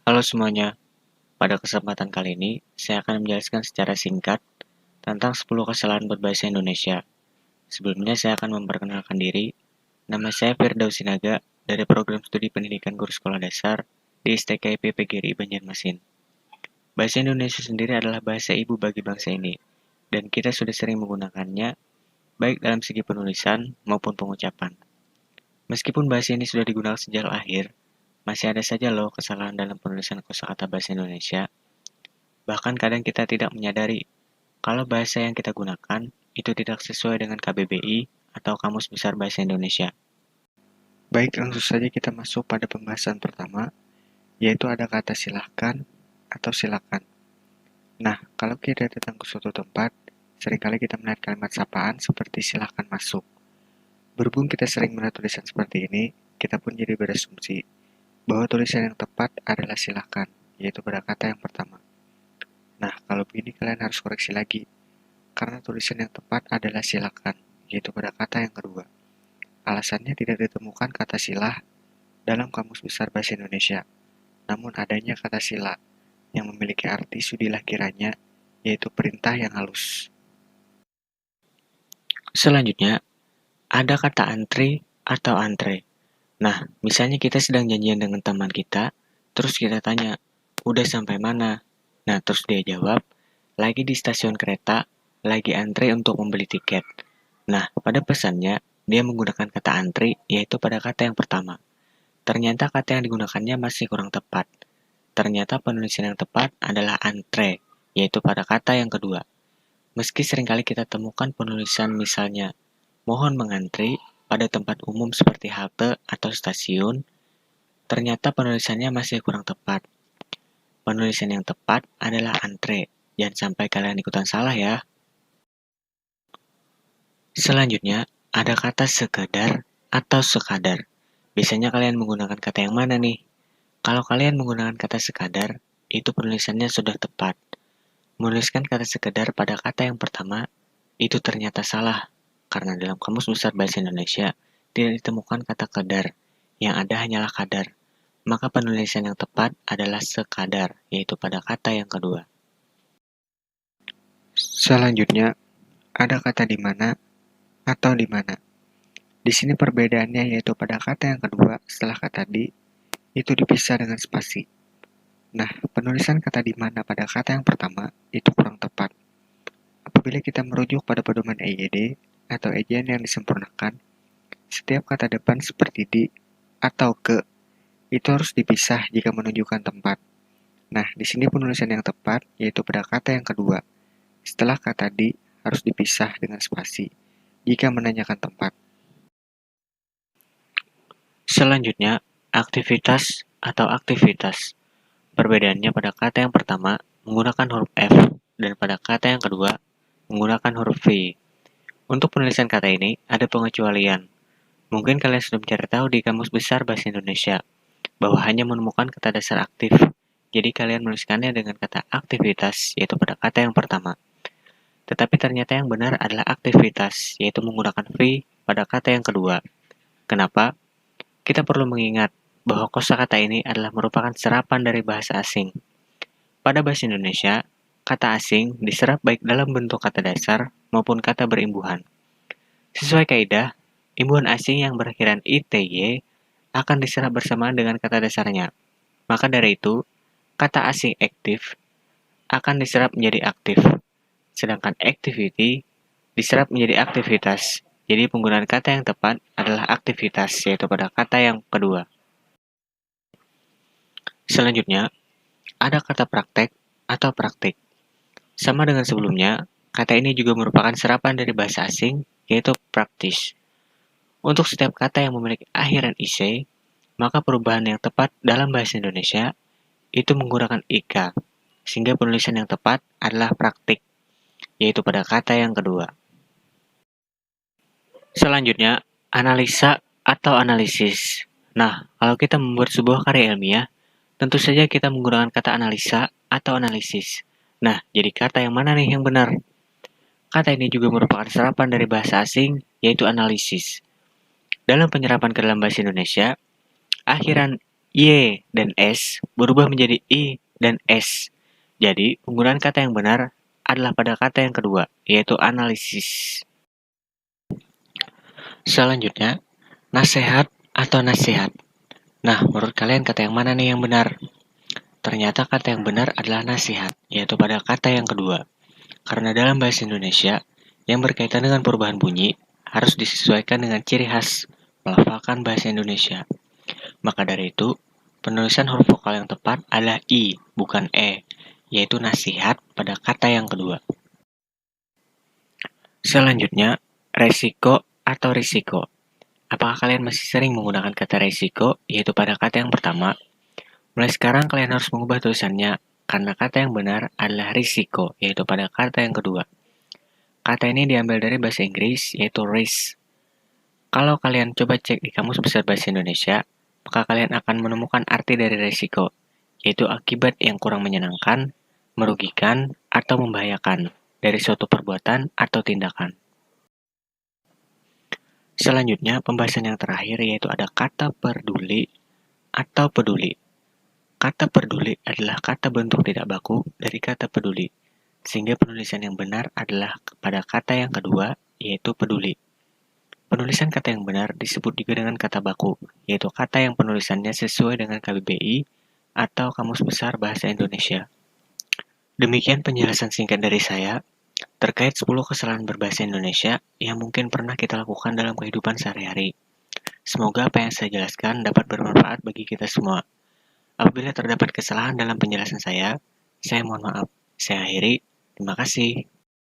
Halo semuanya, pada kesempatan kali ini saya akan menjelaskan secara singkat tentang 10 kesalahan berbahasa Indonesia. Sebelumnya saya akan memperkenalkan diri. Nama saya Firdaus Sinaga dari Program Studi Pendidikan Guru Sekolah Dasar di STKIP PGRI Banjarmasin. Bahasa Indonesia sendiri adalah bahasa ibu bagi bangsa ini, dan kita sudah sering menggunakannya baik dalam segi penulisan maupun pengucapan. Meskipun bahasa ini sudah digunakan sejak lahir, masih ada saja loh kesalahan dalam penulisan kosakata bahasa Indonesia. Bahkan kadang kita tidak menyadari kalau bahasa yang kita gunakan itu tidak sesuai dengan KBBI atau Kamus Besar Bahasa Indonesia. Baik, langsung saja kita masuk pada pembahasan pertama, yaitu ada kata silahkan atau silakan. Nah, kalau kita datang ke suatu tempat, seringkali kita melihat kalimat sapaan seperti silahkan masuk. Berhubung kita sering melihat tulisan seperti ini, kita pun jadi berasumsi bahwa tulisan yang tepat adalah silahkan, yaitu pada kata yang pertama. Nah, kalau begini kalian harus koreksi lagi, karena tulisan yang tepat adalah silakan, yaitu pada kata yang kedua. Alasannya tidak ditemukan kata silah dalam Kamus Besar Bahasa Indonesia, namun adanya kata sila yang memiliki arti sudilah kiranya, yaitu perintah yang halus. Selanjutnya, ada kata antri atau antre. Nah, misalnya kita sedang janjian dengan teman kita, terus kita tanya, udah sampai mana? Nah, terus dia jawab, lagi di stasiun kereta, lagi antre untuk membeli tiket. Nah, pada pesannya, dia menggunakan kata antri, yaitu pada kata yang pertama. Ternyata kata yang digunakannya masih kurang tepat. Ternyata penulisan yang tepat adalah antre, yaitu pada kata yang kedua. Meski seringkali kita temukan penulisan misalnya, mohon mengantri pada tempat umum seperti halte atau stasiun, ternyata penulisannya masih kurang tepat. Penulisan yang tepat adalah antre. Jangan sampai kalian ikutan salah ya. Selanjutnya, ada kata sekedar atau sekadar. Biasanya kalian menggunakan kata yang mana nih? Kalau kalian menggunakan kata sekadar, itu penulisannya sudah tepat. Menuliskan kata sekedar pada kata yang pertama, itu ternyata salah. Karena dalam Kamus Besar Bahasa Indonesia, tidak ditemukan kata kedar. Yang ada hanyalah kadar. Maka penulisan yang tepat adalah sekadar, yaitu pada kata yang kedua. Selanjutnya, ada kata di mana atau di mana. Di sini perbedaannya yaitu pada kata yang kedua setelah kata di, itu dipisah dengan spasi. Nah, penulisan kata di mana pada kata yang pertama itu kurang tepat. Apabila kita merujuk pada pedoman EYD atau ejaan yang disempurnakan, setiap kata depan seperti di atau ke itu harus dipisah jika menunjukkan tempat. Nah, di sini penulisan yang tepat yaitu pada kata yang kedua. Setelah kata di harus dipisah dengan spasi jika menanyakan tempat. Selanjutnya, aktivitas atau aktivitas. Perbedaannya pada kata yang pertama menggunakan huruf F dan pada kata yang kedua menggunakan huruf V. Untuk penulisan kata ini ada pengecualian. Mungkin kalian sudah mencari tahu di Kamus Besar Bahasa Indonesia bahwa hanya menemukan kata dasar aktif. Jadi kalian menuliskannya dengan kata aktivitas, yaitu pada kata yang pertama. Tetapi ternyata yang benar adalah aktivitas, yaitu menggunakan V pada kata yang kedua. Kenapa? Kita perlu mengingat bahwa kosakata ini adalah merupakan serapan dari bahasa asing. Pada bahasa Indonesia, kata asing diserap baik dalam bentuk kata dasar maupun kata berimbuhan. Sesuai kaidah, imbuhan asing yang berakhiran ITY akan diserap bersamaan dengan kata dasarnya. Maka dari itu, kata asing aktif akan diserap menjadi aktif, sedangkan activity diserap menjadi aktivitas. Jadi penggunaan kata yang tepat adalah aktivitas, yaitu pada kata yang kedua. Selanjutnya, ada kata praktek atau praktik. Sama dengan sebelumnya, kata ini juga merupakan serapan dari bahasa asing, yaitu practice. Untuk setiap kata yang memiliki akhiran IC, maka perubahan yang tepat dalam bahasa Indonesia itu menggunakan IK, sehingga penulisan yang tepat adalah praktik, yaitu pada kata yang kedua. Selanjutnya, analisa atau analisis. Nah, kalau kita membuat sebuah karya ilmiah, tentu saja kita menggunakan kata analisa atau analisis. Nah, jadi kata yang mana nih yang benar? Kata ini juga merupakan serapan dari bahasa asing, yaitu analisis. Dalam penyerapan ke dalam bahasa Indonesia, akhiran Y dan S berubah menjadi I dan S. Jadi, penggunaan kata yang benar adalah pada kata yang kedua, yaitu analisis. Selanjutnya, nasihat atau nasihat. Nah, menurut kalian kata yang mana nih yang benar? Ternyata kata yang benar adalah nasihat, yaitu pada kata yang kedua. Karena dalam bahasa Indonesia, yang berkaitan dengan perubahan bunyi harus disesuaikan dengan ciri khas melafalkan bahasa Indonesia. Maka dari itu, penulisan huruf vokal yang tepat adalah I, bukan E, yaitu nasihat pada kata yang kedua. Selanjutnya, resiko atau risiko. Apakah kalian masih sering menggunakan kata resiko, yaitu pada kata yang pertama? Mulai sekarang kalian harus mengubah tulisannya, karena kata yang benar adalah risiko, yaitu pada kata yang kedua. Kata ini diambil dari bahasa Inggris, yaitu risk. Kalau kalian coba cek di Kamus Besar Bahasa Indonesia, maka kalian akan menemukan arti dari resiko, yaitu akibat yang kurang menyenangkan, merugikan, atau membahayakan dari suatu perbuatan atau tindakan. Selanjutnya, pembahasan yang terakhir yaitu ada kata peduli atau peduli. Kata peduli adalah kata bentuk tidak baku dari kata peduli, sehingga penulisan yang benar adalah pada kata yang kedua, yaitu peduli. Penulisan kata yang benar disebut juga dengan kata baku, yaitu kata yang penulisannya sesuai dengan KBBI atau Kamus Besar Bahasa Indonesia. Demikian penjelasan singkat dari saya terkait 10 kesalahan berbahasa Indonesia yang mungkin pernah kita lakukan dalam kehidupan sehari-hari. Semoga apa yang saya jelaskan dapat bermanfaat bagi kita semua. Apabila terdapat kesalahan dalam penjelasan saya mohon maaf. Saya akhiri. Terima kasih.